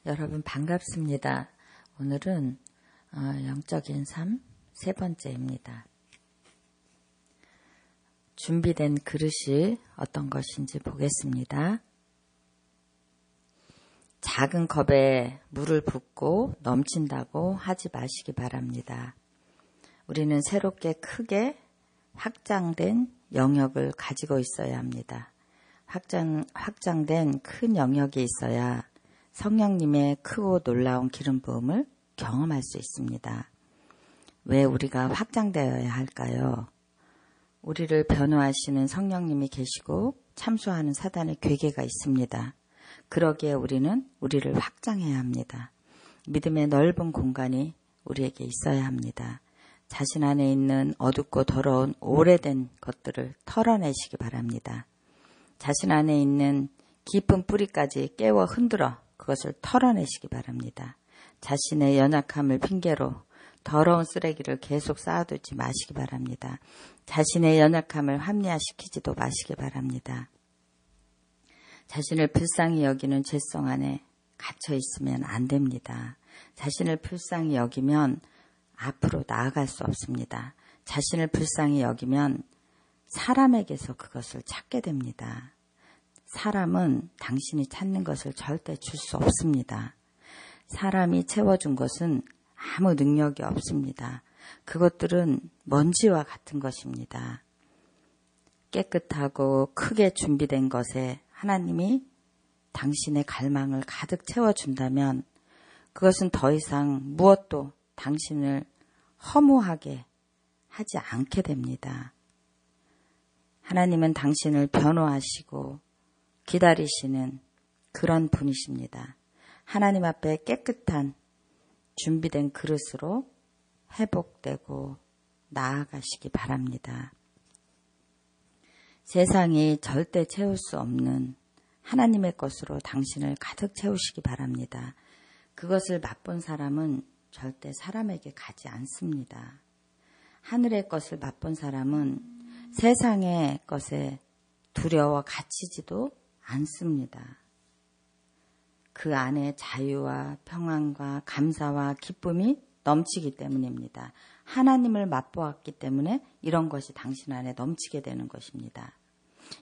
여러분 반갑습니다. 오늘은 영적인 삶 세 번째입니다. 준비된 그릇이 어떤 것인지 보겠습니다. 작은 컵에 물을 붓고 넘친다고 하지 마시기 바랍니다. 우리는 새롭게 크게 확장된 영역을 가지고 있어야 합니다. 확장된 큰 영역이 있어야 성령님의 크고 놀라운 기름 부음을 경험할 수 있습니다. 왜 우리가 확장되어야 할까요? 우리를 변호하시는 성령님이 계시고 참수하는 사단의 괴계가 있습니다. 그러기에 우리는 우리를 확장해야 합니다. 믿음의 넓은 공간이 우리에게 있어야 합니다. 자신 안에 있는 어둡고 더러운 오래된 것들을 털어내시기 바랍니다. 자신 안에 있는 깊은 뿌리까지 깨워 흔들어 그것을 털어내시기 바랍니다. 자신의 연약함을 핑계로 더러운 쓰레기를 계속 쌓아두지 마시기 바랍니다. 자신의 연약함을 합리화시키지도 마시기 바랍니다. 자신을 불쌍히 여기는 죄성 안에 갇혀 있으면 안 됩니다. 자신을 불쌍히 여기면 앞으로 나아갈 수 없습니다. 자신을 불쌍히 여기면 사람에게서 그것을 찾게 됩니다. 사람은 당신이 찾는 것을 절대 줄 수 없습니다. 사람이 채워준 것은 아무 능력이 없습니다. 그것들은 먼지와 같은 것입니다. 깨끗하고 크게 준비된 것에 하나님이 당신의 갈망을 가득 채워준다면 그것은 더 이상 무엇도 당신을 허무하게 하지 않게 됩니다. 하나님은 당신을 변호하시고 기다리시는 그런 분이십니다. 하나님 앞에 깨끗한 준비된 그릇으로 회복되고 나아가시기 바랍니다. 세상이 절대 채울 수 없는 하나님의 것으로 당신을 가득 채우시기 바랍니다. 그것을 맛본 사람은 절대 사람에게 가지 않습니다. 하늘의 것을 맛본 사람은 세상의 것에 두려워 갇히지도 않습니다. 그 안에 자유와 평안과 감사와 기쁨이 넘치기 때문입니다. 하나님을 맛보았기 때문에 이런 것이 당신 안에 넘치게 되는 것입니다.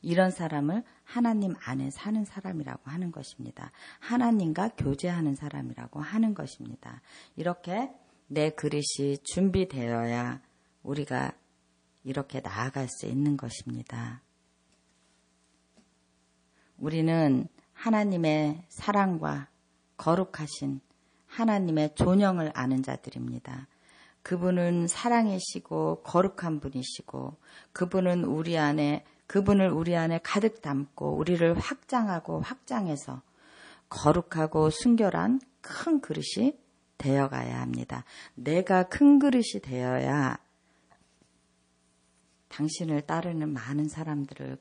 이런 사람을 하나님 안에 사는 사람이라고 하는 것입니다. 하나님과 교제하는 사람이라고 하는 것입니다. 이렇게 내 그릇이 준비되어야 우리가 이렇게 나아갈 수 있는 것입니다. 우리는 하나님의 사랑과 거룩하신 하나님의 존영을 아는 자들입니다. 그분은 사랑이시고 거룩한 분이시고 그분을 우리 안에 가득 담고 우리를 확장하고 확장해서 거룩하고 순결한 큰 그릇이 되어가야 합니다. 내가 큰 그릇이 되어야 당신을 따르는 많은 사람들을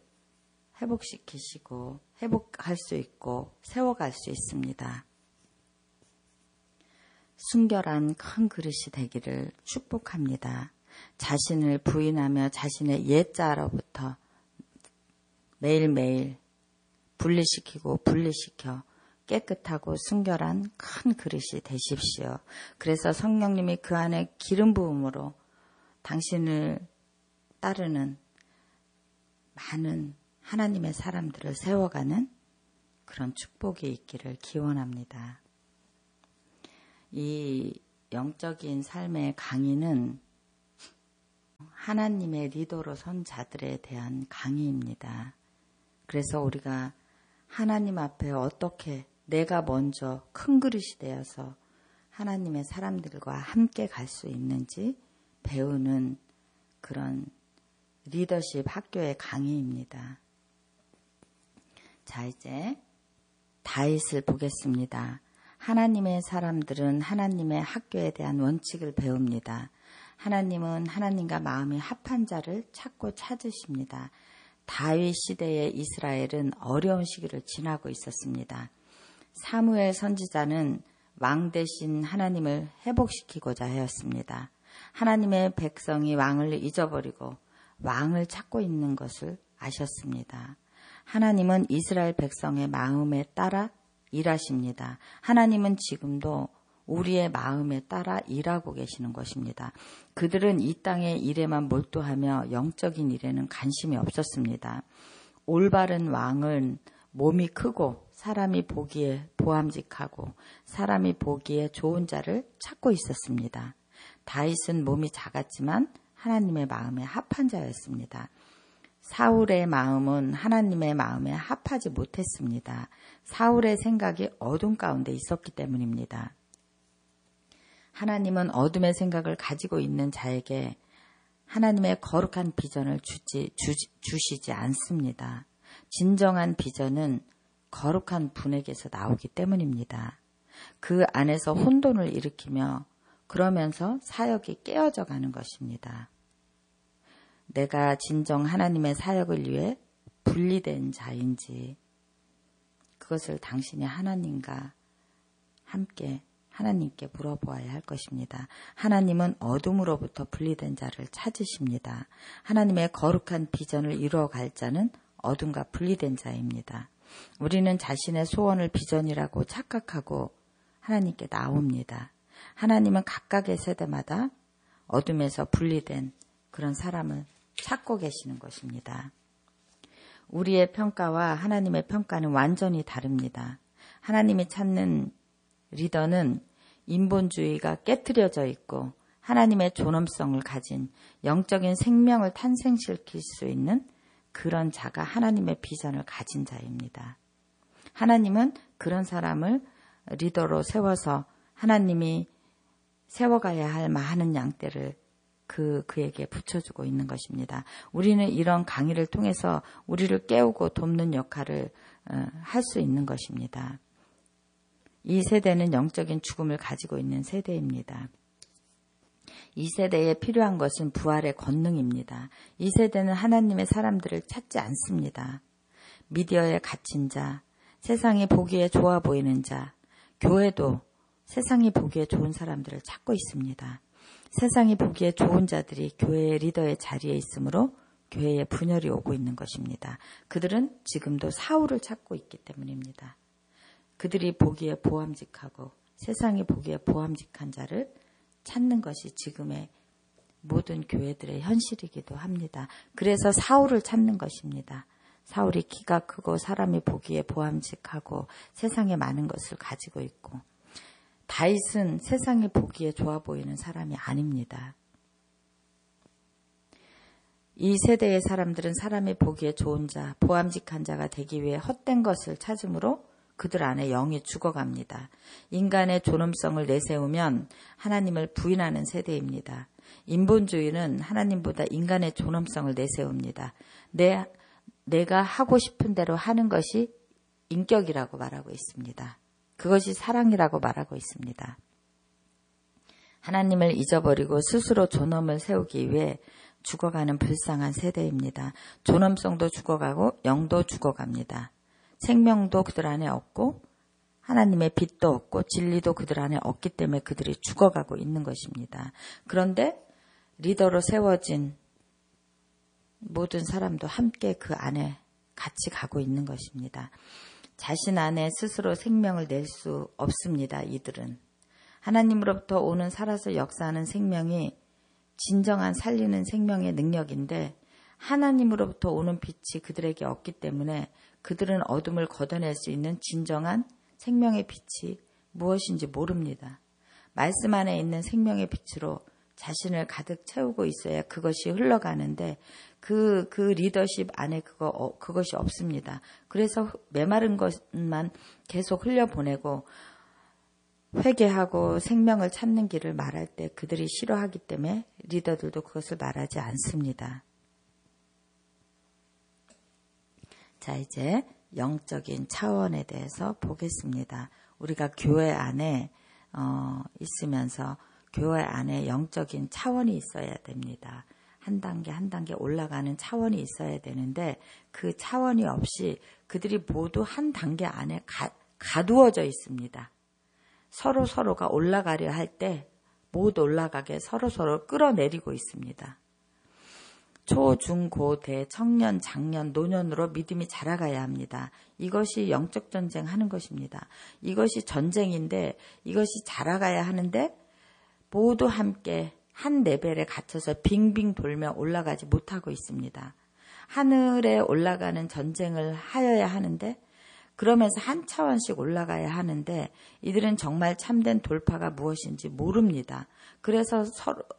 회복시키시고 회복할 수 있고 세워갈 수 있습니다. 순결한 큰 그릇이 되기를 축복합니다. 자신을 부인하며 자신의 옛자로부터 매일매일 분리시켜 깨끗하고 순결한 큰 그릇이 되십시오. 그래서 성령님이 그 안에 기름 부음으로 당신을 따르는 많은 하나님의 사람들을 세워가는 그런 축복이 있기를 기원합니다. 이 영적인 삶의 강의는 하나님의 리더로 선 자들에 대한 강의입니다. 그래서 우리가 하나님 앞에 어떻게 내가 먼저 큰 그릇이 되어서 하나님의 사람들과 함께 갈 수 있는지 배우는 그런 리더십 학교의 강의입니다. 자, 이제 다윗을 보겠습니다. 하나님의 사람들은 하나님의 학교에 대한 원칙을 배웁니다. 하나님은 하나님과 마음이 합한 자를 찾고 찾으십니다. 다윗 시대의 이스라엘은 어려운 시기를 지나고 있었습니다. 사무엘 선지자는 왕 대신 하나님을 회복시키고자 하였습니다. 하나님의 백성이 왕을 잊어버리고 왕을 찾고 있는 것을 아셨습니다. 하나님은 이스라엘 백성의 마음에 따라 일하십니다. 하나님은 지금도 우리의 마음에 따라 일하고 계시는 것입니다. 그들은 이 땅의 일에만 몰두하며 영적인 일에는 관심이 없었습니다. 올바른 왕은 몸이 크고 사람이 보기에 보암직하고 사람이 보기에 좋은 자를 찾고 있었습니다. 다윗은 몸이 작았지만 하나님의 마음에 합한 자였습니다. 사울의 마음은 하나님의 마음에 합하지 못했습니다. 사울의 생각이 어둠 가운데 있었기 때문입니다. 하나님은 어둠의 생각을 가지고 있는 자에게 하나님의 거룩한 비전을 주시지 않습니다. 진정한 비전은 거룩한 분에게서 나오기 때문입니다. 그 안에서 혼돈을 일으키며 그러면서 사역이 깨어져 가는 것입니다. 내가 진정 하나님의 사역을 위해 분리된 자인지 그것을 당신이 하나님과 함께 하나님께 물어보아야 할 것입니다. 하나님은 어둠으로부터 분리된 자를 찾으십니다. 하나님의 거룩한 비전을 이루어갈 자는 어둠과 분리된 자입니다. 우리는 자신의 소원을 비전이라고 착각하고 하나님께 나옵니다. 하나님은 각각의 세대마다 어둠에서 분리된 그런 사람을 찾고 계시는 것입니다. 우리의 평가와 하나님의 평가는 완전히 다릅니다. 하나님이 찾는 리더는 인본주의가 깨트려져 있고 하나님의 존엄성을 가진 영적인 생명을 탄생시킬 수 있는 그런 자가 하나님의 비전을 가진 자입니다. 하나님은 그런 사람을 리더로 세워서 하나님이 세워가야 할 많은 양떼를 그에게 붙여주고 있는 것입니다. 우리는 이런 강의를 통해서 우리를 깨우고 돕는 역할을 할 수 있는 것입니다. 이 세대는 영적인 죽음을 가지고 있는 세대입니다. 이 세대에 필요한 것은 부활의 권능입니다. 이 세대는 하나님의 사람들을 찾지 않습니다. 미디어에 갇힌 자, 세상이 보기에 좋아 보이는 자, 교회도 세상이 보기에 좋은 사람들을 찾고 있습니다. 세상이 보기에 좋은 자들이 교회의 리더의 자리에 있으므로 교회에 분열이 오고 있는 것입니다. 그들은 지금도 사울을 찾고 있기 때문입니다. 그들이 보기에 보암직하고 세상이 보기에 보암직한 자를 찾는 것이 지금의 모든 교회들의 현실이기도 합니다. 그래서 사울을 찾는 것입니다. 사울이 키가 크고 사람이 보기에 보암직하고 세상에 많은 것을 가지고 있고 다윗은 세상이 보기에 좋아 보이는 사람이 아닙니다. 이 세대의 사람들은 사람이 보기에 좋은 자, 보암직한 자가 되기 위해 헛된 것을 찾으므로 그들 안에 영이 죽어갑니다. 인간의 존엄성을 내세우면 하나님을 부인하는 세대입니다. 인본주의는 하나님보다 인간의 존엄성을 내세웁니다. 내가 하고 싶은 대로 하는 것이 인격이라고 말하고 있습니다. 그것이 사랑이라고 말하고 있습니다. 하나님을 잊어버리고 스스로 존엄을 세우기 위해 죽어가는 불쌍한 세대입니다. 존엄성도 죽어가고 영도 죽어갑니다. 생명도 그들 안에 없고 하나님의 빛도 없고 진리도 그들 안에 없기 때문에 그들이 죽어가고 있는 것입니다. 그런데 리더로 세워진 모든 사람도 함께 그 안에 같이 가고 있는 것입니다. 자신 안에 스스로 생명을 낼 수 없습니다. 이들은. 하나님으로부터 오는 살아서 역사하는 생명이 진정한 살리는 생명의 능력인데 하나님으로부터 오는 빛이 그들에게 없기 때문에 그들은 어둠을 걷어낼 수 있는 진정한 생명의 빛이 무엇인지 모릅니다. 말씀 안에 있는 생명의 빛으로 자신을 가득 채우고 있어야 그것이 흘러가는데 그 리더십 안에 그것이 없습니다. 그래서 메마른 것만 계속 흘려보내고 회개하고 생명을 찾는 길을 말할 때 그들이 싫어하기 때문에 리더들도 그것을 말하지 않습니다. 자, 이제 영적인 차원에 대해서 보겠습니다. 우리가 교회 안에 있으면서 교회 안에 영적인 차원이 있어야 됩니다. 한 단계 한 단계 올라가는 차원이 있어야 되는데 그 차원이 없이 그들이 모두 한 단계 안에 가두어져 있습니다. 서로가 올라가려 할 때 못 올라가게 서로 끌어내리고 있습니다. 초, 중, 고, 대, 청년, 장년, 노년으로 믿음이 자라가야 합니다. 이것이 영적 전쟁 하는 것입니다. 이것이 전쟁인데 이것이 자라가야 하는데 모두 함께 한 레벨에 갇혀서 빙빙 돌며 올라가지 못하고 있습니다. 하늘에 올라가는 전쟁을 하여야 하는데 그러면서 한 차원씩 올라가야 하는데 이들은 정말 참된 돌파가 무엇인지 모릅니다. 그래서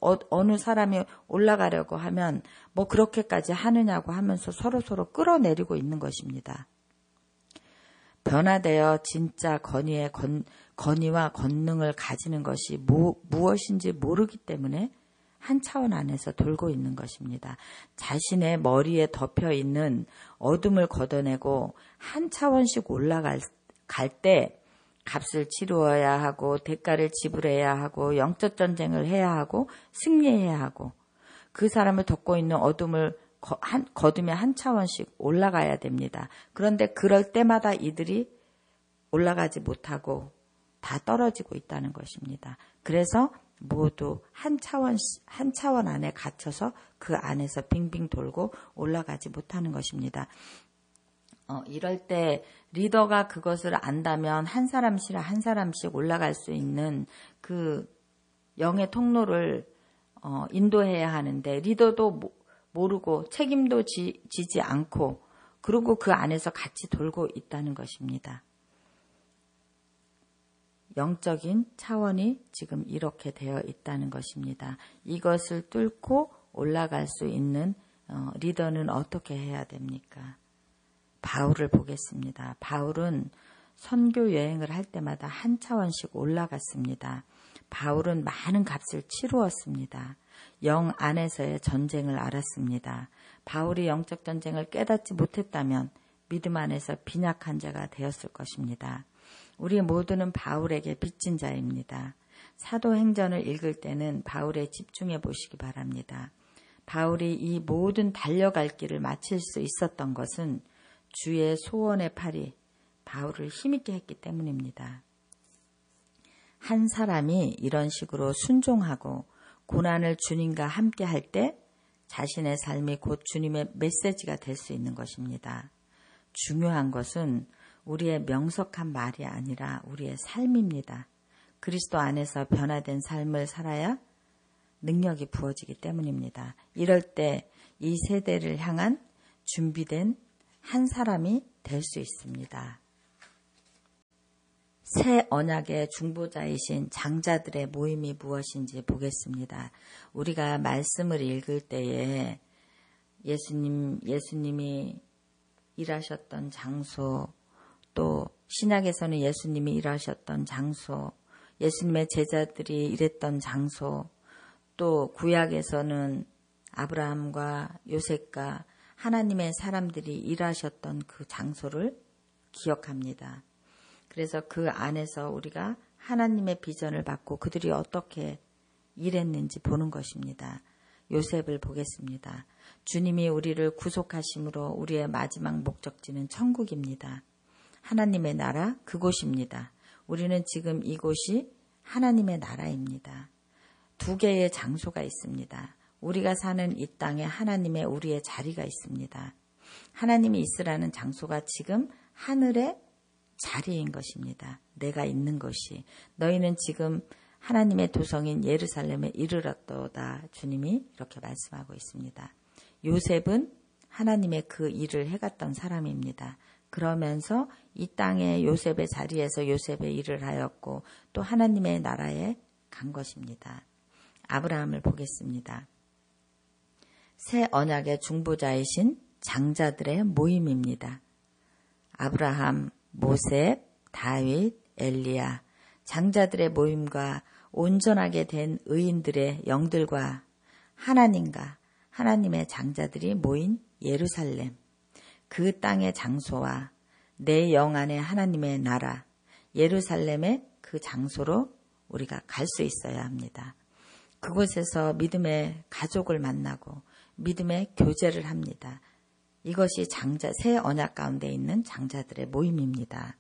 어느 사람이 올라가려고 하면 뭐 그렇게까지 하느냐고 하면서 서로 끌어내리고 있는 것입니다. 변화되어 진짜 권위와 권능을 가지는 것이 무엇인지 모르기 때문에 한 차원 안에서 돌고 있는 것입니다. 자신의 머리에 덮여 있는 어둠을 걷어내고 한 차원씩 올라갈 때 값을 치루어야 하고 대가를 지불해야 하고 영적 전쟁을 해야 하고 승리해야 하고 그 사람을 덮고 있는 어둠을 거두며 한 차원씩 올라가야 됩니다. 그런데 그럴 때마다 이들이 올라가지 못하고 다 떨어지고 있다는 것입니다. 그래서 모두 한 차원 안에 갇혀서 그 안에서 빙빙 돌고 올라가지 못하는 것입니다. 이럴 때 리더가 그것을 안다면 한 사람씩 올라갈 수 있는 그 영의 통로를 인도해야 하는데 리더도 모르고 책임도 지지 않고 그리고 그 안에서 같이 돌고 있다는 것입니다. 영적인 차원이 지금 이렇게 되어 있다는 것입니다. 이것을 뚫고 올라갈 수 있는 리더는 어떻게 해야 됩니까? 바울을 보겠습니다. 바울은 선교 여행을 할 때마다 한 차원씩 올라갔습니다. 바울은 많은 값을 치루었습니다. 영 안에서의 전쟁을 알았습니다. 바울이 영적 전쟁을 깨닫지 못했다면 믿음 안에서 빈약한 자가 되었을 것입니다. 우리 모두는 바울에게 빚진 자입니다. 사도행전을 읽을 때는 바울에 집중해 보시기 바랍니다. 바울이 이 모든 달려갈 길을 마칠 수 있었던 것은 주의 소원의 팔이 바울을 힘있게 했기 때문입니다. 한 사람이 이런 식으로 순종하고 고난을 주님과 함께 할 때 자신의 삶이 곧 주님의 메시지가 될 수 있는 것입니다. 중요한 것은 우리의 명석한 말이 아니라 우리의 삶입니다. 그리스도 안에서 변화된 삶을 살아야 능력이 부어지기 때문입니다. 이럴 때 이 세대를 향한 준비된 한 사람이 될 수 있습니다. 새 언약의 중보자이신 장자들의 모임이 무엇인지 보겠습니다. 우리가 말씀을 읽을 때에 예수님이 일하셨던 장소, 또 신약에서는 예수님이 일하셨던 장소, 예수님의 제자들이 일했던 장소, 또 구약에서는 아브라함과 요셉과 하나님의 사람들이 일하셨던 그 장소를 기억합니다. 그래서 그 안에서 우리가 하나님의 비전을 받고 그들이 어떻게 일했는지 보는 것입니다. 요셉을 보겠습니다. 주님이 우리를 구속하심으로 우리의 마지막 목적지는 천국입니다. 하나님의 나라 그곳입니다. 우리는 지금 이곳이 하나님의 나라입니다. 두 개의 장소가 있습니다. 우리가 사는 이 땅에 하나님의 우리의 자리가 있습니다. 하나님이 있으라는 장소가 지금 하늘의 자리인 것입니다. 내가 있는 것이. 너희는 지금 하나님의 도성인 예루살렘에 이르렀도다. 주님이 이렇게 말씀하고 있습니다. 요셉은 하나님의 그 일을 해갔던 사람입니다. 그러면서 이 땅의 요셉의 자리에서 요셉의 일을 하였고 또 하나님의 나라에 간 것입니다. 아브라함을 보겠습니다. 새 언약의 중보자이신 장자들의 모임입니다. 아브라함, 모세, 다윗, 엘리야, 장자들의 모임과 온전하게 된 의인들의 영들과 하나님과 하나님의 장자들이 모인 예루살렘, 그 땅의 장소와 내 영 안에 하나님의 나라, 예루살렘의 그 장소로 우리가 갈 수 있어야 합니다. 그곳에서 믿음의 가족을 만나고 믿음의 교제를 합니다. 이것이 새 언약 가운데 있는 장자들의 모임입니다.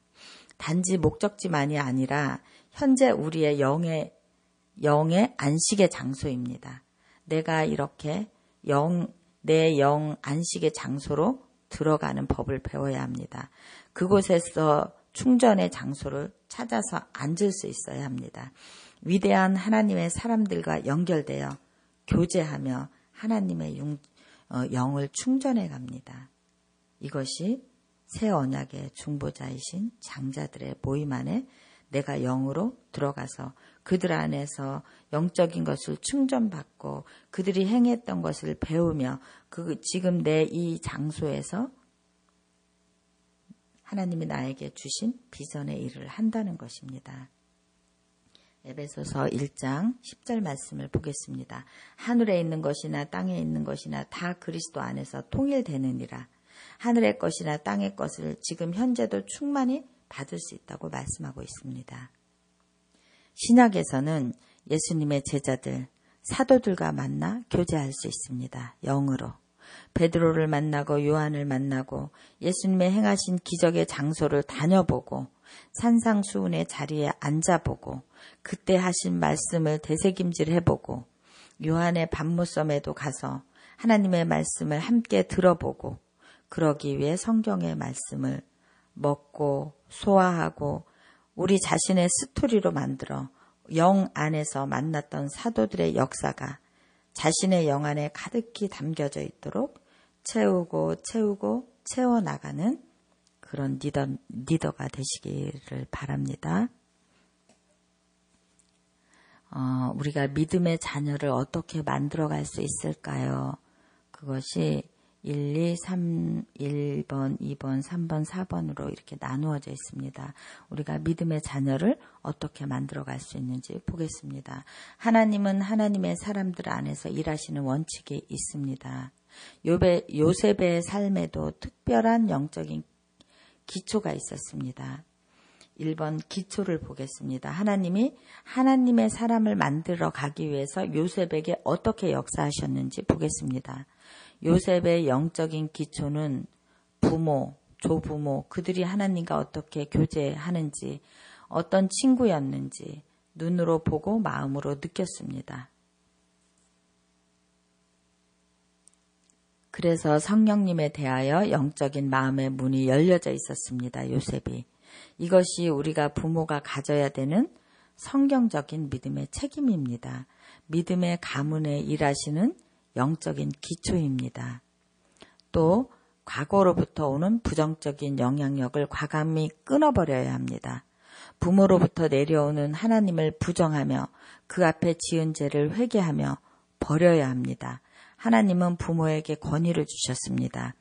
단지 목적지만이 아니라 현재 우리의 영의 안식의 장소입니다. 내가 이렇게 내 영 안식의 장소로 들어가는 법을 배워야 합니다. 그곳에서 충전의 장소를 찾아서 앉을 수 있어야 합니다. 위대한 하나님의 사람들과 연결되어 교제하며 하나님의 영을 충전해 갑니다. 이것이 새 언약의 중보자이신 장자들의 모임 안에 내가 영으로 들어가서 그들 안에서 영적인 것을 충전받고 그들이 행했던 것을 배우며 지금 내 이 장소에서 하나님이 나에게 주신 비전의 일을 한다는 것입니다. 에베소서 1장 10절 말씀을 보겠습니다. 하늘에 있는 것이나 땅에 있는 것이나 다 그리스도 안에서 통일되느니라. 하늘의 것이나 땅의 것을 지금 현재도 충만히 받을 수 있다고 말씀하고 있습니다. 신약에서는 예수님의 제자들, 사도들과 만나 교제할 수 있습니다. 영으로. 베드로를 만나고 요한을 만나고 예수님의 행하신 기적의 장소를 다녀보고 산상수훈의 자리에 앉아보고 그때 하신 말씀을 되새김질해보고 요한의 반모섬에도 가서 하나님의 말씀을 함께 들어보고 그러기 위해 성경의 말씀을 먹고 소화하고 우리 자신의 스토리로 만들어 영 안에서 만났던 사도들의 역사가 자신의 영 안에 가득히 담겨져 있도록 채우고 채워나가는 그런 리더가 되시기를 바랍니다. 우리가 믿음의 자녀를 어떻게 만들어갈 수 있을까요? 그것이 1, 2, 3, 1번, 2번, 3번, 4번으로 이렇게 나누어져 있습니다. 우리가 믿음의 자녀를 어떻게 만들어갈 수 있는지 보겠습니다. 하나님은 하나님의 사람들 안에서 일하시는 원칙이 있습니다. 요셉의 삶에도 특별한 영적인 기초가 있었습니다. 1번 기초를 보겠습니다. 하나님이 하나님의 사람을 만들어 가기 위해서 요셉에게 어떻게 역사하셨는지 보겠습니다. 요셉의 영적인 기초는 부모, 조부모, 그들이 하나님과 어떻게 교제하는지, 어떤 친구였는지 눈으로 보고 마음으로 느꼈습니다. 그래서 성령님에 대하여 영적인 마음의 문이 열려져 있었습니다. 요셉이. 이것이 우리가 부모가 가져야 되는 성경적인 믿음의 책임입니다. 믿음의 가문에 일하시는 영적인 기초입니다. 또 과거로부터 오는 부정적인 영향력을 과감히 끊어버려야 합니다. 부모로부터 내려오는 하나님을 부정하며 그 앞에 지은 죄를 회개하며 버려야 합니다. 하나님은 부모에게 권위를 주셨습니다.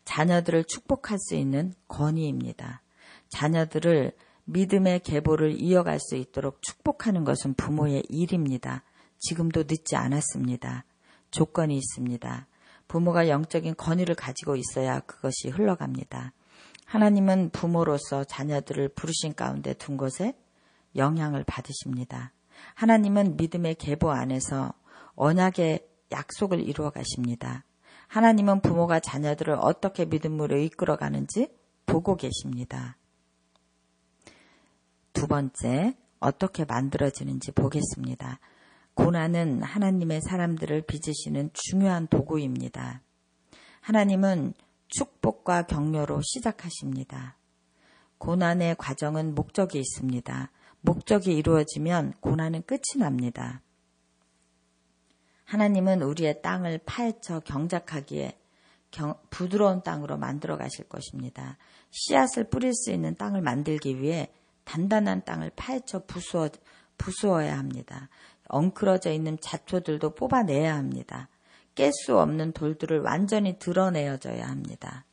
자녀들을 축복할 수 있는 권위입니다. 자녀들을 믿음의 계보를 이어갈 수 있도록 축복하는 것은 부모의 일입니다. 지금도 늦지 않았습니다. 조건이 있습니다. 부모가 영적인 권위를 가지고 있어야 그것이 흘러갑니다. 하나님은 부모로서 자녀들을 부르신 가운데 둔 곳에 영향을 받으십니다. 하나님은 믿음의 계보 안에서 언약의 약속을 이루어 가십니다. 하나님은 부모가 자녀들을 어떻게 믿음으로 이끌어가는지 보고 계십니다. 두 번째, 어떻게 만들어지는지 보겠습니다. 고난은 하나님의 사람들을 빚으시는 중요한 도구입니다. 하나님은 축복과 격려로 시작하십니다. 고난의 과정은 목적이 있습니다. 목적이 이루어지면 고난은 끝이 납니다. 하나님은 우리의 땅을 파헤쳐 경작하기에 부드러운 땅으로 만들어 가실 것입니다. 씨앗을 뿌릴 수 있는 땅을 만들기 위해 단단한 땅을 파헤쳐 부수어야 합니다. 엉클어져 있는 잡초들도 뽑아내야 합니다. 깰 수 없는 돌들을 완전히 드러내어줘야 합니다.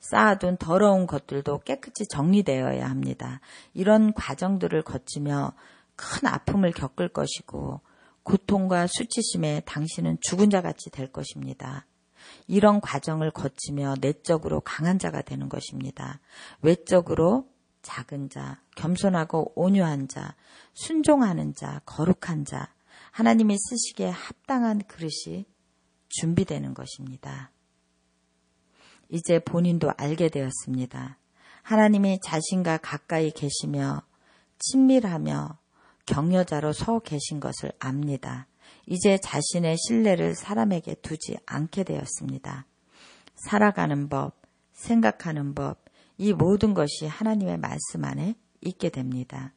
쌓아둔 더러운 것들도 깨끗이 정리되어야 합니다. 이런 과정들을 거치며 큰 아픔을 겪을 것이고 고통과 수치심에 당신은 죽은 자같이 될 것입니다. 이런 과정을 거치며 내적으로 강한 자가 되는 것입니다. 외적으로 작은 자, 겸손하고 온유한 자, 순종하는 자, 거룩한 자, 하나님이 쓰시기에 합당한 그릇이 준비되는 것입니다. 이제 본인도 알게 되었습니다. 하나님이 자신과 가까이 계시며 친밀하며 격려자로 서 계신 것을 압니다. 이제 자신의 신뢰를 사람에게 두지 않게 되었습니다. 살아가는 법, 생각하는 법, 이 모든 것이 하나님의 말씀 안에 있게 됩니다.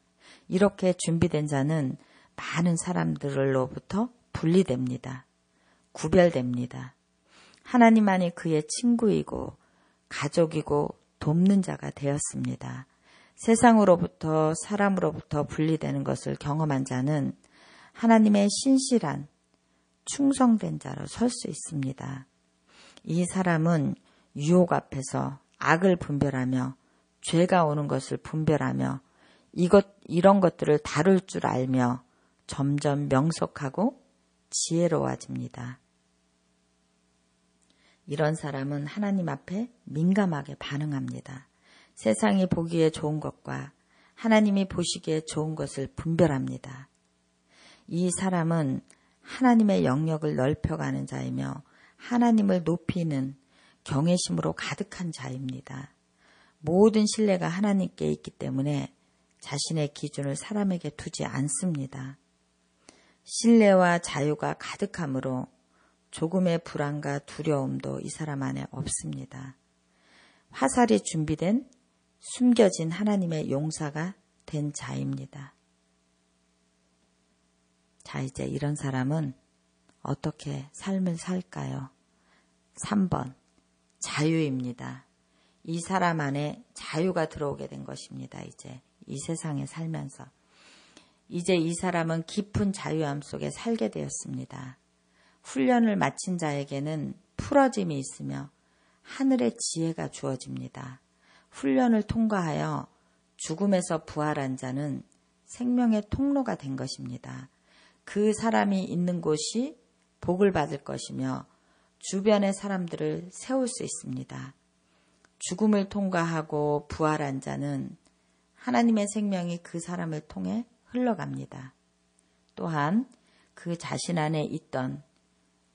이렇게 준비된 자는 많은 사람들로부터 분리됩니다. 구별됩니다. 하나님만이 그의 친구이고 가족이고 돕는 자가 되었습니다. 세상으로부터 사람으로부터 분리되는 것을 경험한 자는 하나님의 신실한 충성된 자로 설 수 있습니다. 이 사람은 유혹 앞에서 악을 분별하며 죄가 오는 것을 분별하며 이런 것들을 다룰 줄 알며 점점 명석하고 지혜로워집니다. 이런 사람은 하나님 앞에 민감하게 반응합니다. 세상이 보기에 좋은 것과 하나님이 보시기에 좋은 것을 분별합니다. 이 사람은 하나님의 영역을 넓혀가는 자이며 하나님을 높이는 경외심으로 가득한 자입니다. 모든 신뢰가 하나님께 있기 때문에 자신의 기준을 사람에게 두지 않습니다. 신뢰와 자유가 가득하므로 조금의 불안과 두려움도 이 사람 안에 없습니다. 화살이 준비된 숨겨진 하나님의 용사가 된 자입니다. 자, 이제 이런 사람은 어떻게 삶을 살까요? 3번, 자유입니다. 이 사람 안에 자유가 들어오게 된 것입니다. 이제 이 세상에 살면서. 이제 이 사람은 깊은 자유함 속에 살게 되었습니다. 훈련을 마친 자에게는 풀어짐이 있으며 하늘의 지혜가 주어집니다. 훈련을 통과하여 죽음에서 부활한 자는 생명의 통로가 된 것입니다. 그 사람이 있는 곳이 복을 받을 것이며 주변의 사람들을 세울 수 있습니다. 죽음을 통과하고 부활한 자는 하나님의 생명이 그 사람을 통해 흘러갑니다. 또한 그 자신 안에 있던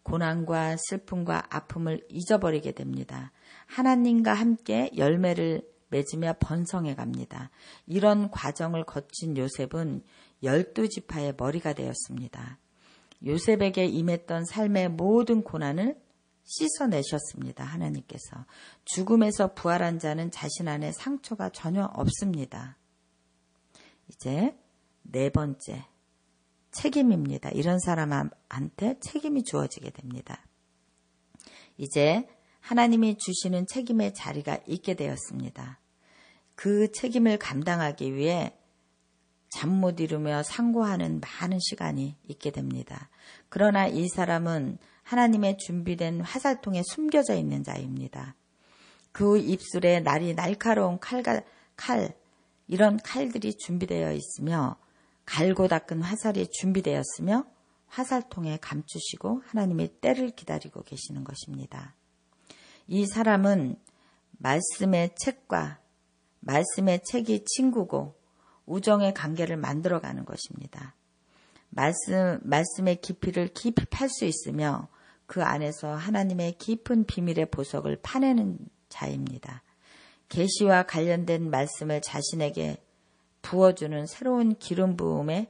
고난과 슬픔과 아픔을 잊어버리게 됩니다. 하나님과 함께 열매를 맺으며 번성해 갑니다. 이런 과정을 거친 요셉은 12지파의 머리가 되었습니다. 요셉에게 임했던 삶의 모든 고난을 씻어내셨습니다. 하나님께서. 죽음에서 부활한 자는 자신 안에 상처가 전혀 없습니다. 이제 4번째, 책임입니다. 이런 사람한테 책임이 주어지게 됩니다. 이제 하나님이 주시는 책임의 자리가 있게 되었습니다. 그 책임을 감당하기 위해 잠 못 이루며 상고하는 많은 시간이 있게 됩니다. 그러나 이 사람은 하나님의 준비된 화살통에 숨겨져 있는 자입니다. 그 입술에 날카로운 이런 칼들이 준비되어 있으며 갈고 닦은 화살이 준비되었으며 화살통에 감추시고 하나님의 때를 기다리고 계시는 것입니다. 이 사람은 말씀의 책이 친구고 우정의 관계를 만들어가는 것입니다. 말씀의 깊이를 깊이 팔 수 있으며 그 안에서 하나님의 깊은 비밀의 보석을 파내는 자입니다. 계시와 관련된 말씀을 자신에게 부어주는 새로운 기름 부음의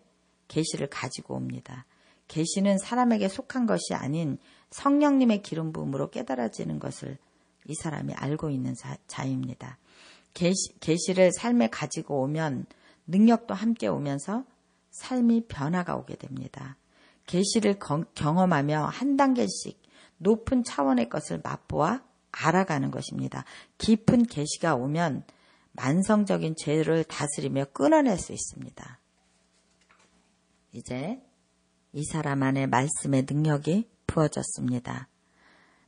계시를 가지고 옵니다. 계시는 사람에게 속한 것이 아닌 성령님의 기름 부음으로 깨달아지는 것을 이 사람이 알고 있는 자입니다. 계시를 삶에 가지고 오면 능력도 함께 오면서 삶이 변화가 오게 됩니다. 계시를 경험하며 한 단계씩 높은 차원의 것을 맛보아 알아가는 것입니다. 깊은 계시가 오면 만성적인 죄를 다스리며 끊어낼 수 있습니다. 이제 이 사람 안에 말씀의 능력이 부어졌습니다.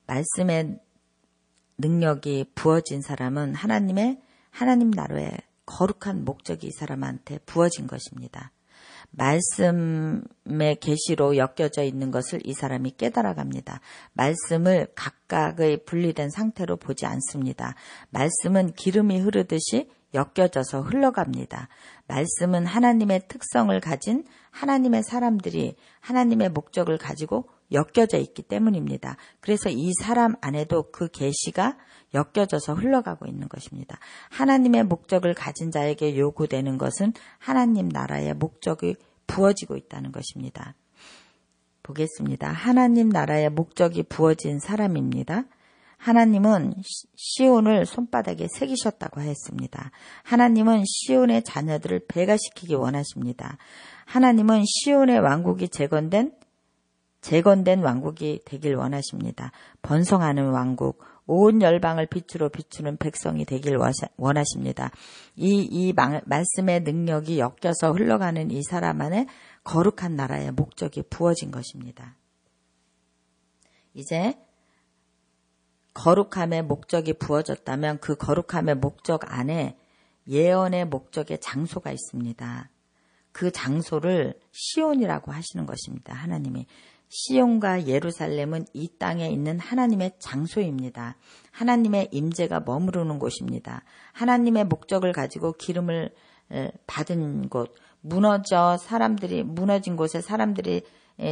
말씀의 능력이 부어진 사람은 하나님 나라의 거룩한 목적이 이 사람한테 부어진 것입니다. 말씀의 계시로 엮여져 있는 것을 이 사람이 깨달아갑니다. 말씀을 각각의 분리된 상태로 보지 않습니다. 말씀은 기름이 흐르듯이 엮여져서 흘러갑니다. 말씀은 하나님의 특성을 가진 하나님의 사람들이 하나님의 목적을 가지고 엮여져 있기 때문입니다. 그래서 이 사람 안에도 그 계시가 엮여져서 흘러가고 있는 것입니다. 하나님의 목적을 가진 자에게 요구되는 것은 하나님 나라의 목적이 부어지고 있다는 것입니다. 보겠습니다. 하나님 나라의 목적이 부어진 사람입니다. 하나님은 시온을 손바닥에 새기셨다고 했습니다. 하나님은 시온의 자녀들을 배가시키기 원하십니다. 하나님은 시온의 왕국이 재건된 왕국이 되길 원하십니다. 번성하는 왕국, 온 열방을 빛으로 비추는 백성이 되길 원하십니다. 이 말씀의 능력이 엮여서 흘러가는 이 사람 안에 거룩한 나라의 목적이 부어진 것입니다. 이제 거룩함의 목적이 부어졌다면 그 거룩함의 목적 안에 예언의 목적의 장소가 있습니다. 그 장소를 시온이라고 하시는 것입니다. 하나님이. 시온과 예루살렘은 이 땅에 있는 하나님의 장소입니다. 하나님의 임재가 머무르는 곳입니다. 하나님의 목적을 가지고 기름을 받은 곳, 무너진 곳에 사람들이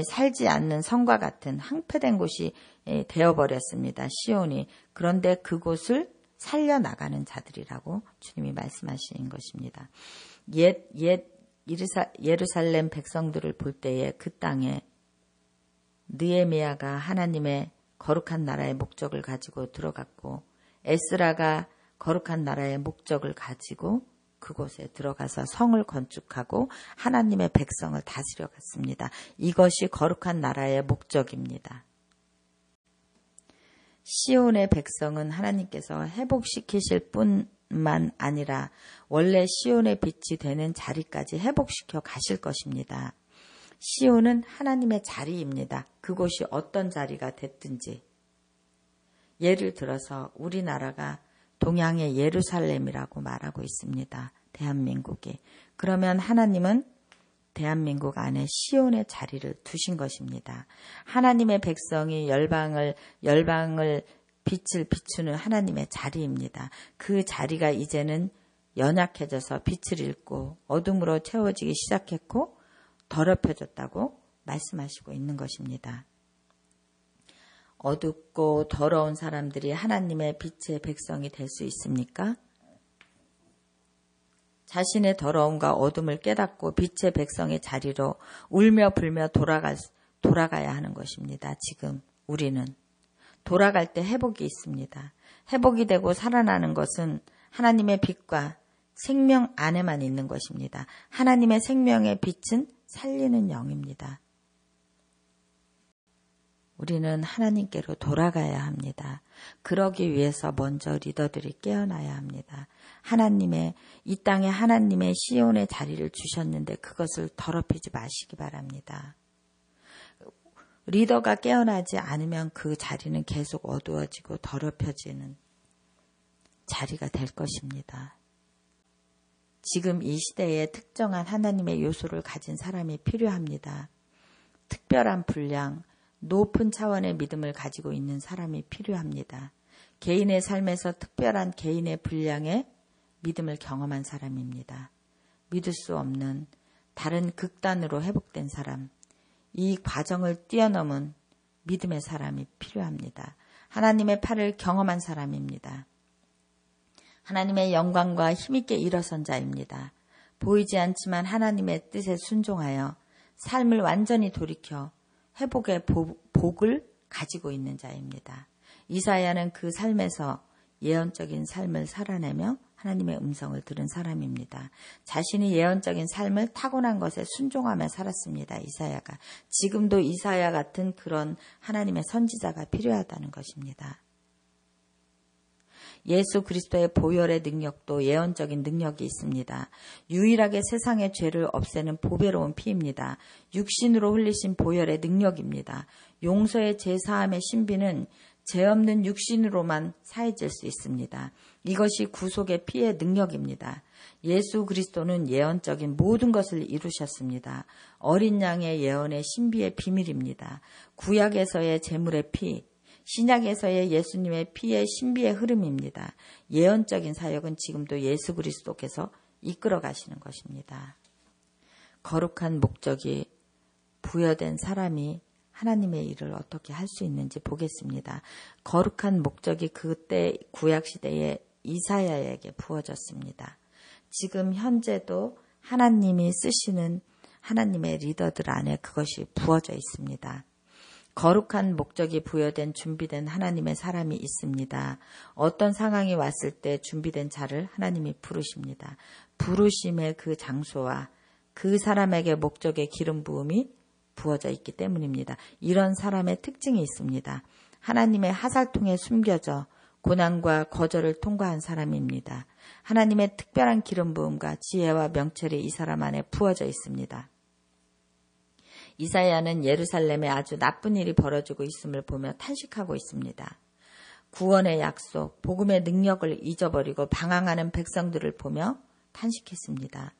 살지 않는 성과 같은 항폐된 곳이 되어버렸습니다. 시온이. 그런데 그곳을 살려나가는 자들이라고 주님이 말씀하신 것입니다. 옛 예루살렘 백성들을 볼 때에 그 땅에 느헤미야가 하나님의 거룩한 나라의 목적을 가지고 들어갔고 에스라가 거룩한 나라의 목적을 가지고 그곳에 들어가서 성을 건축하고 하나님의 백성을 다스려 갔습니다. 이것이 거룩한 나라의 목적입니다. 시온의 백성은 하나님께서 회복시키실 뿐만 아니라 원래 시온의 빛이 되는 자리까지 회복시켜 가실 것입니다. 시온은 하나님의 자리입니다. 그곳이 어떤 자리가 됐든지. 예를 들어서 우리나라가 동양의 예루살렘이라고 말하고 있습니다. 대한민국이. 그러면 하나님은 대한민국 안에 시온의 자리를 두신 것입니다. 하나님의 백성이 열방을 빛을 비추는 하나님의 자리입니다. 그 자리가 이제는 연약해져서 빛을 잃고 어둠으로 채워지기 시작했고 더럽혀졌다고 말씀하시고 있는 것입니다. 어둡고 더러운 사람들이 하나님의 빛의 백성이 될 수 있습니까? 자신의 더러움과 어둠을 깨닫고 빛의 백성의 자리로 울며 불며 돌아가야 하는 것입니다. 지금 우리는 돌아갈 때 회복이 있습니다. 회복이 되고 살아나는 것은 하나님의 빛과 생명 안에만 있는 것입니다. 하나님의 생명의 빛은 살리는 영입니다. 우리는 하나님께로 돌아가야 합니다. 그러기 위해서 먼저 리더들이 깨어나야 합니다. 이 땅에 하나님의 시온의 자리를 주셨는데 그것을 더럽히지 마시기 바랍니다. 리더가 깨어나지 않으면 그 자리는 계속 어두워지고 더럽혀지는 자리가 될 것입니다. 지금 이 시대에 특정한 하나님의 요소를 가진 사람이 필요합니다. 특별한 분량, 높은 차원의 믿음을 가지고 있는 사람이 필요합니다. 개인의 삶에서 특별한 개인의 분량의 믿음을 경험한 사람입니다. 믿을 수 없는 다른 극단으로 회복된 사람, 이 과정을 뛰어넘은 믿음의 사람이 필요합니다. 하나님의 팔을 경험한 사람입니다. 하나님의 영광과 힘있게 일어선 자입니다. 보이지 않지만 하나님의 뜻에 순종하여 삶을 완전히 돌이켜 회복의 복을 가지고 있는 자입니다. 이사야는 그 삶에서 예언적인 삶을 살아내며 하나님의 음성을 들은 사람입니다. 자신이 예언적인 삶을 타고난 것에 순종하며 살았습니다. 이사야가. 지금도 이사야 같은 그런 하나님의 선지자가 필요하다는 것입니다. 예수 그리스도의 보혈의 능력도 예언적인 능력이 있습니다. 유일하게 세상의 죄를 없애는 보배로운 피입니다. 육신으로 흘리신 보혈의 능력입니다. 용서의 제사함의 신비는 죄 없는 육신으로만 사해질 수 있습니다. 이것이 구속의 피의 능력입니다. 예수 그리스도는 예언적인 모든 것을 이루셨습니다. 어린 양의 예언의 신비의 비밀입니다. 구약에서의 제물의 피, 신약에서의 예수님의 피의 신비의 흐름입니다. 예언적인 사역은 지금도 예수 그리스도께서 이끌어 가시는 것입니다. 거룩한 목적이 부여된 사람이 하나님의 일을 어떻게 할 수 있는지 보겠습니다. 거룩한 목적이 그때 구약시대의 이사야에게 부어졌습니다. 지금 현재도 하나님이 쓰시는 하나님의 리더들 안에 그것이 부어져 있습니다. 거룩한 목적이 부여된 준비된 하나님의 사람이 있습니다. 어떤 상황이 왔을 때 준비된 자를 하나님이 부르십니다. 부르심의 그 장소와 그 사람에게 목적의 기름 부음이 부어져 있기 때문입니다. 이런 사람의 특징이 있습니다. 하나님의 하살통에 숨겨져 고난과 거절을 통과한 사람입니다. 하나님의 특별한 기름 부음과 지혜와 명철이 이 사람 안에 부어져 있습니다. 이사야는 예루살렘에 아주 나쁜 일이 벌어지고 있음을 보며 탄식하고 있습니다. 구원의 약속, 복음의 능력을 잊어버리고 방황하는 백성들을 보며 탄식했습니다.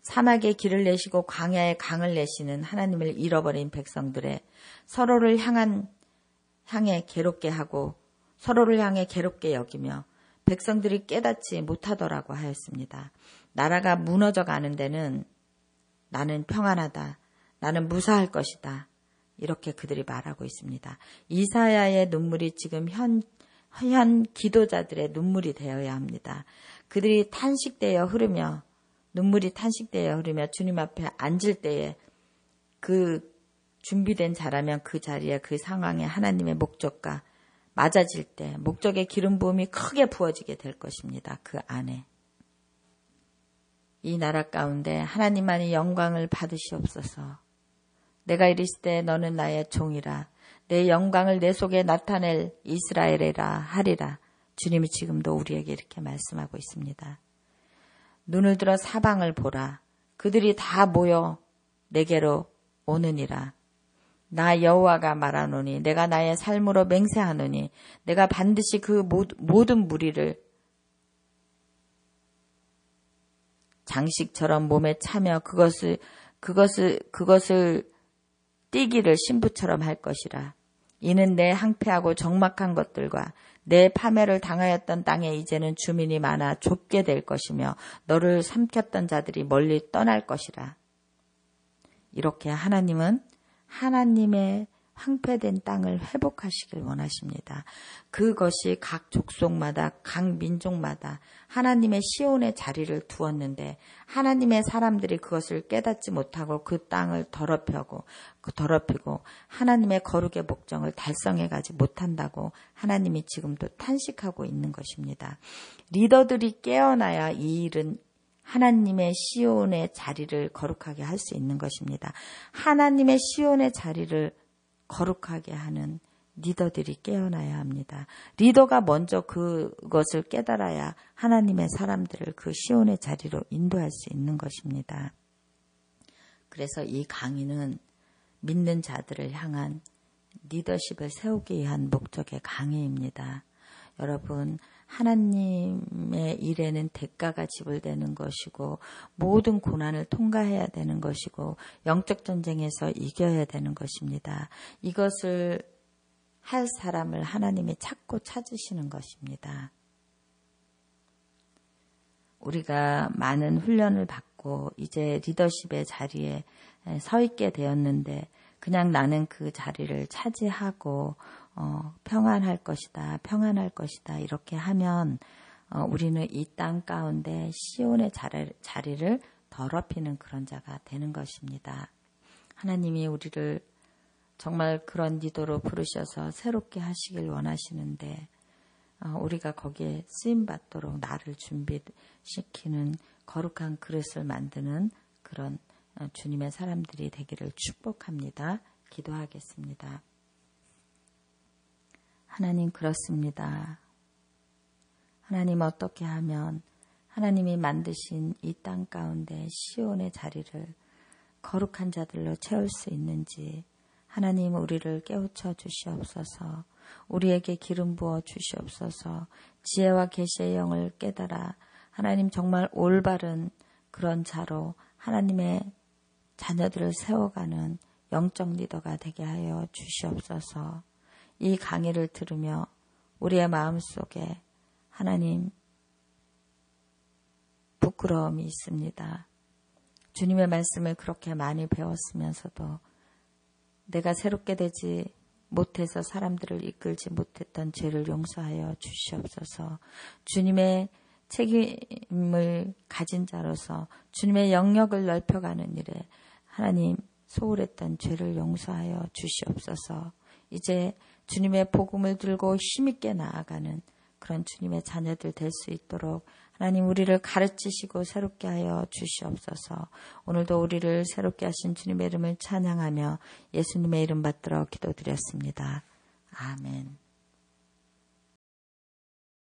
사막에 길을 내시고 광야에 강을 내시는 하나님을 잃어버린 백성들의 서로를 향해 괴롭게 하고 서로를 향해 괴롭게 여기며 백성들이 깨닫지 못하더라고 하였습니다. 나라가 무너져 가는 데는 나는 평안하다. 나는 무사할 것이다. 이렇게 그들이 말하고 있습니다. 이사야의 눈물이 지금 현 기도자들의 눈물이 되어야 합니다. 그들이 탄식되어 흐르며 눈물이 탄식되어 흐르며 주님 앞에 앉을 때에 그 준비된 자라면 그 자리에 그 상황에 하나님의 목적과 맞아질 때 목적의 기름 부음이 크게 부어지게 될 것입니다. 그 안에. 이 나라 가운데 하나님만이 영광을 받으시옵소서. 내가 이르실 때 너는 나의 종이라. 내 영광을 내 속에 나타낼 이스라엘이라 하리라. 주님이 지금도 우리에게 이렇게 말씀하고 있습니다. 눈을 들어 사방을 보라. 그들이 다 모여 내게로 오느니라. 나 여호와가 말하노니 내가 나의 삶으로 맹세하노니 내가 반드시 그 모든 무리를 장식처럼 몸에 차며 그것을 띠기를 신부처럼 할 것이라. 이는 내 항폐하고 적막한 것들과 내 파멸을 당하였던 땅에 이제는 주민이 많아 좁게 될 것이며 너를 삼켰던 자들이 멀리 떠날 것이라. 이렇게 하나님은 하나님의 황폐된 땅을 회복하시길 원하십니다. 그것이 각 족속마다 각 민족마다 하나님의 시온의 자리를 두었는데 하나님의 사람들이 그것을 깨닫지 못하고 그 땅을 더럽히고 하나님의 거룩의 목적을 달성해가지 못한다고 하나님이 지금도 탄식하고 있는 것입니다. 리더들이 깨어나야 이 일은 하나님의 시온의 자리를 거룩하게 할 수 있는 것입니다. 하나님의 시온의 자리를 거룩하게 하는 리더들이 깨어나야 합니다. 리더가 먼저 그것을 깨달아야 하나님의 사람들을 그 시온의 자리로 인도할 수 있는 것입니다. 그래서 이 강의는 믿는 자들을 향한 리더십을 세우기 위한 목적의 강의입니다. 여러분, 하나님의 일에는 대가가 지불되는 것이고 모든 고난을 통과해야 되는 것이고 영적 전쟁에서 이겨야 되는 것입니다. 이것을 할 사람을 하나님이 찾고 찾으시는 것입니다. 우리가 많은 훈련을 받고 이제 리더십의 자리에 서 있게 되었는데 그냥 나는 그 자리를 차지하고 평안할 것이다 이렇게 하면 우리는 이 땅 가운데 시온의 자리를 더럽히는 그런 자가 되는 것입니다. 하나님이 우리를 정말 그런 리더로 부르셔서 새롭게 하시길 원하시는데 우리가 거기에 쓰임받도록 나를 준비시키는 거룩한 그릇을 만드는 그런 주님의 사람들이 되기를 축복합니다. 기도하겠습니다. 하나님, 그렇습니다. 하나님, 어떻게 하면 하나님이 만드신 이 땅 가운데 시온의 자리를 거룩한 자들로 채울 수 있는지 하나님 우리를 깨우쳐 주시옵소서. 우리에게 기름 부어 주시옵소서. 지혜와 계시의 영을 깨달아 하나님 정말 올바른 그런 자로 하나님의 자녀들을 세워가는 영적 리더가 되게 하여 주시옵소서. 이 강의를 들으며 우리의 마음속에 하나님 부끄러움이 있습니다. 주님의 말씀을 그렇게 많이 배웠으면서도 내가 새롭게 되지 못해서 사람들을 이끌지 못했던 죄를 용서하여 주시옵소서. 주님의 책임을 가진 자로서 주님의 영역을 넓혀가는 일에 하나님, 소홀했던 죄를 용서하여 주시옵소서. 이제 주님의 복음을 들고 힘있게 나아가는 그런 주님의 자녀들 될 수 있도록 하나님 우리를 가르치시고 새롭게 하여 주시옵소서. 오늘도 우리를 새롭게 하신 주님의 이름을 찬양하며 예수님의 이름 받들어 기도드렸습니다. 아멘.